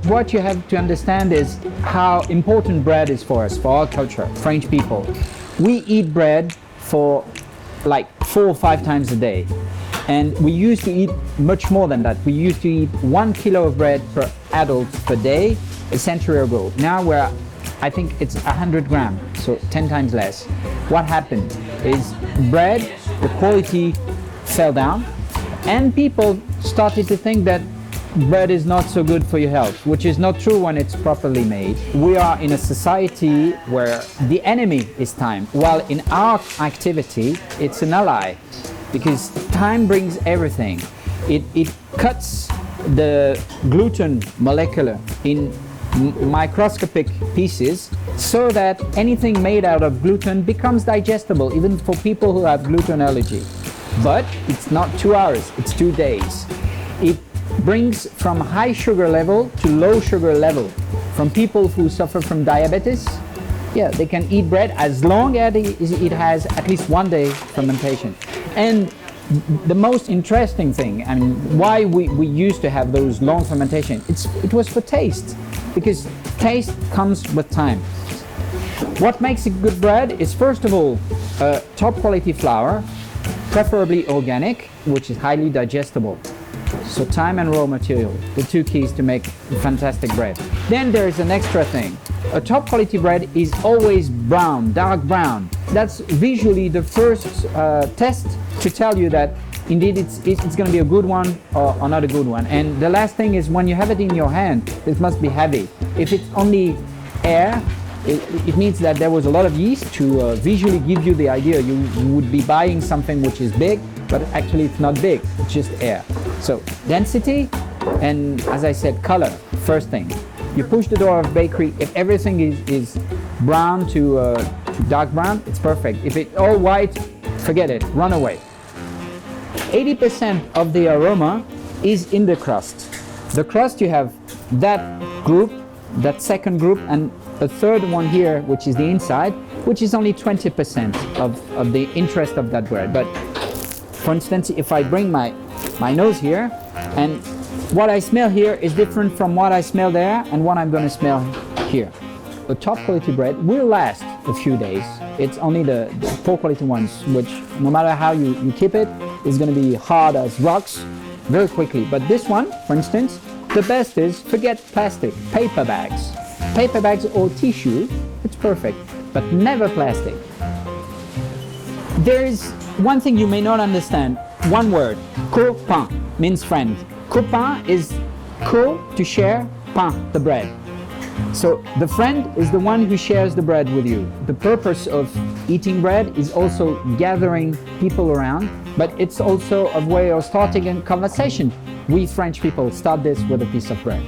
What you have to understand is how important bread is for us, for our culture, French people. We eat bread for like 4 or 5 times a day. And we used to eat much more than that. We used to eat 1 kilo of bread per adult per day a century ago. Now I think it's 100 grams, so 10 times less. What happened is bread, the quality fell down, and people started to think that bread is not so good for your health, which is not true when it's properly made. We are in a society where the enemy is time, while in our activity, it's an ally, because time brings everything. It cuts the gluten molecule in microscopic pieces so that anything made out of gluten becomes digestible, even for people who have gluten allergy. But it's not 2 hours, it's 2 days. It brings from high sugar level to low sugar level. From people who suffer from diabetes, yeah, they can eat bread as long as it has at least 1 day fermentation. And the most interesting thing, and why we used to have those long fermentation, it was for taste, because taste comes with time. What makes a good bread is, first of all, top quality flour, preferably organic, which is highly digestible. So time and raw material, the 2 keys to make fantastic bread. Then there is an extra thing. A top quality bread is always brown, dark brown. That's visually the first test to tell you that indeed it's going to be a good one or not a good one. And the last thing is, when you have it in your hand, it must be heavy. If it's only air, it means that there was a lot of yeast to visually give you the idea you would be buying something which is big, but actually it's not big, it's just air. So density and, as I said, color, first thing. You push the door of bakery, if everything is brown to dark brown, it's perfect. If it's all white, forget it, run away. 80% of the aroma is in the crust. The crust, you have that group, that second group, and a third one here, which is the inside, which is only 20% of the interest of that bread. But for instance, if I bring my nose here, and what I smell here is different from what I smell there and what I'm going to smell here. The top quality bread will last a few days. It's only the poor quality ones, which no matter how you keep it, is going to be hard as rocks very quickly. But this one, for instance, the best is, forget plastic, paper bags. Paper bags or tissue, it's perfect, but never plastic. There is one thing you may not understand. One word, copain, means friend. Copain is co, to share, pain, the bread. So the friend is the one who shares the bread with you. The purpose of eating bread is also gathering people around, but it's also a way of starting a conversation. We French people start this with a piece of bread.